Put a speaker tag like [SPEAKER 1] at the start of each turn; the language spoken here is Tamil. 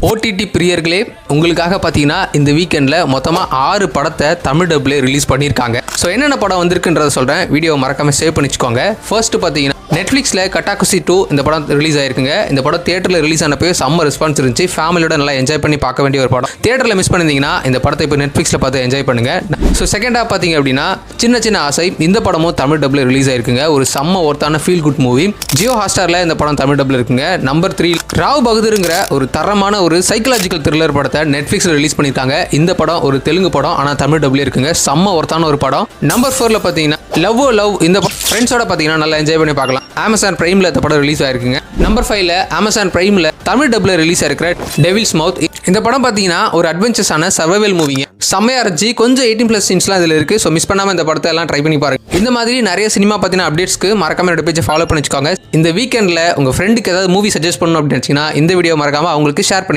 [SPEAKER 1] ஓடிடி பிரியர்களே, உங்களுக்காக பார்த்தீங்கன்னா இந்த வீக்கெண்டில் மொத்தமாக 6 படத்தை தமிழ் டப்ல ரிலீஸ் பண்ணியிருக்காங்க. ஸோ என்னென்ன படம் வந்திருக்குன்றத சொல்கிறேன், வீடியோ மறக்காமல் சேவ் பண்ணி வச்சுக்கோங்க. ஃபர்ஸ்ட் பார்த்தீங்கன்னா நெட்ஃப்ளிக்ஸில் கட்டாக்குசி 2 இந்த படம் ரிலீஸ் ஆயிருக்குங்க. இந்த படம் தியேட்டரில் ரிலீஸ் ஆனப்போ செம்ம ரெஸ்பான்ஸ் இருந்துச்சு. ஃபேமிலியோட நல்லா என்ஜாய் பண்ணி பார்க்க வேண்டிய ஒரு படம். தியேட்டரில் மிஸ் பண்ணியிருந்தீங்கன்னா இந்த படத்தை இப்போ நெட்ஃப்ளிக்ஸில் பார்த்து என்ஜாய் பண்ணுங்க. ஸோ செகண்டாக பார்த்தீங்க அப்படின்னா சின்ன சின்ன ஆசை, இந்த படமும் தமிழ் டப்ல ரிலீஸ் ஆயிருக்குங்க. ஒரு செம்ம ஒர்த்தான ஃபீல் குட் மூவி. ஜியோ ஹாட்ஸ்டாரில் இந்த படம் தமிழ் டப்ல இருக்குங்க. நம்பர் 3 ராவ் பகதூருங்கிற ஒரு தரமான ஒரு சைக்கலாஜிக்கல் த்ரில்லர் படத்தை நெட்ஃப்ளிக்ஸில் ரிலீஸ் பண்ணியிருக்காங்க. இந்த படம் ஒரு தெலுங்கு படம், ஆனால் தமிழ் டப்ல இருக்குங்க. செம்ம ஒர்த்தான ஒரு படம். நம்பர் 4ல பார்த்தீங்கன்னா லவ் இந்த ஃப்ரெண்ட்ஸோட பார்த்தீங்கன்னா நல்லா என்ஜாய் பண்ணி பார்க்கலாம். அமேசான் பிரைமில் இந்த படம் ரிலீஸ் ஆயிருக்குங்க. நம்பர் 5ல அமேசான் பிரைமில் தமிழ் டப்ல ரிலீஸ் ஆயிருக்கிற டெவில்ஸ் மவுத். இந்த படம் பார்த்தீங்கன்னா ஒரு அட்வென்ச்சர்ஸான சர்வைவல் மூவிங்க. செம்மையா இருந்துச்சு. கொஞ்சம் 18+ சீன்ஸ்லாம் இதில் இருக்கு. ஸோ மிஸ் பண்ணாமல் இந்த படத்தை எல்லாம் ட்ரை பண்ணி பாருங்க. இந்த மாதிரி நிறைய சினிமா பற்றின அப்டேட்ஸ்க்கு மறக்காம என்னோட பேஜை ஃபாலோ பண்ணி வச்சுக்கோங்க. இந்த வீக்கெண்டில் உங்கள் ஃப்ரெண்டுக்கு ஏதாவது மூவி சஜஸ்ட் பண்ணணும் அப்படின்னு நினச்சிங்கன்னா இந்த வீடியோ மறக்காம அவங்களுக்கு ஷேர் பண்ணி